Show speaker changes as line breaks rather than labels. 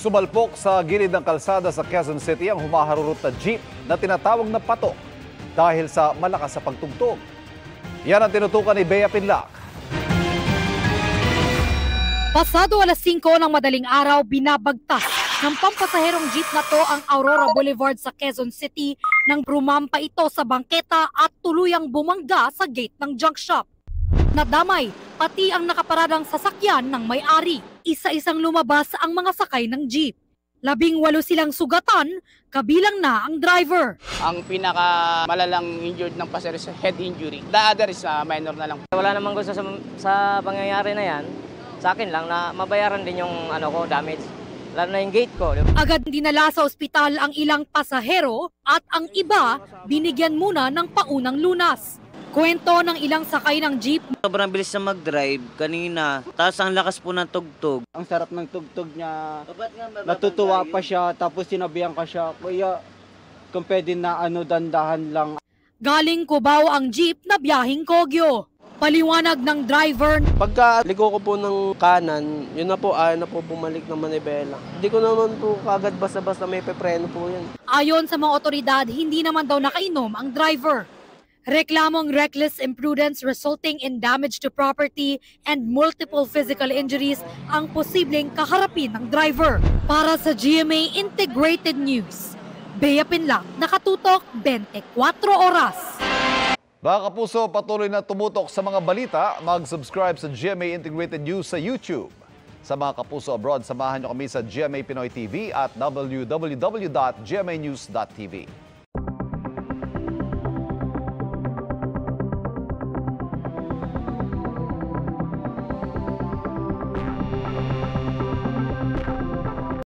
Sumalpok sa gilid ng kalsada sa Quezon City ang humaharurot na jeep na tinatawag na patok dahil sa malakas sa pagtugtog. Yan ang tinutukan ni Bea Pinlac.
Pasado alas 5 ng madaling araw, binabagtas ng pampasaherong jeep na to ang Aurora Boulevard sa Quezon City nang rumampa ito sa bangketa at tuluyang bumangga sa gate ng junk shop. Nadamay pati ang nakaparadang sasakyan ng may-ari. Isa-isang lumabas ang mga sakay ng jeep. 18 silang sugatan, kabilang na ang driver.
Ang pinakamalalang injured ng pasahero is head injury. The other is minor na lang.
Wala namang gusto sa pangyayari na yan. Sa akin lang na mabayaran din yung damage. Lalo na yung gate ko.
Agad dinala sa ospital ang ilang pasahero at ang iba binigyan muna ng paunang lunas. Kwento ng ilang sakay ng jeep.
Sobrang bilis na mag-drive kanina. Tapos ang lakas po ng tugtog.
Ang sarap ng tugtog niya. Natutuwa pa siya tapos sinabihan ka siya. Kuya, kung pwede na dandahan lang.
Galing Cubao ang jeep na biyaheng Kogyo. Paliwanag ng driver.
Pagka liko ko po ng kanan, yun na po, ayaw na po bumalik ng manibela. Hindi ko naman po kagad basta-basta may pepreno po yan.
Ayon sa mga otoridad, hindi naman daw nakainom ang driver. Reklamong reckless imprudence resulting in damage to property and multiple physical injuries ang posibleng kaharapin ng driver. Para sa GMA Integrated News, Bea Pinlac, nakatutok 24 oras.
Mga kapuso, patuloy na tumutok sa mga balita. Mag-subscribe sa GMA Integrated News sa YouTube. Sa mga kapuso abroad, samahan niyo kami sa GMA Pinoy TV at www.gmanews.tv.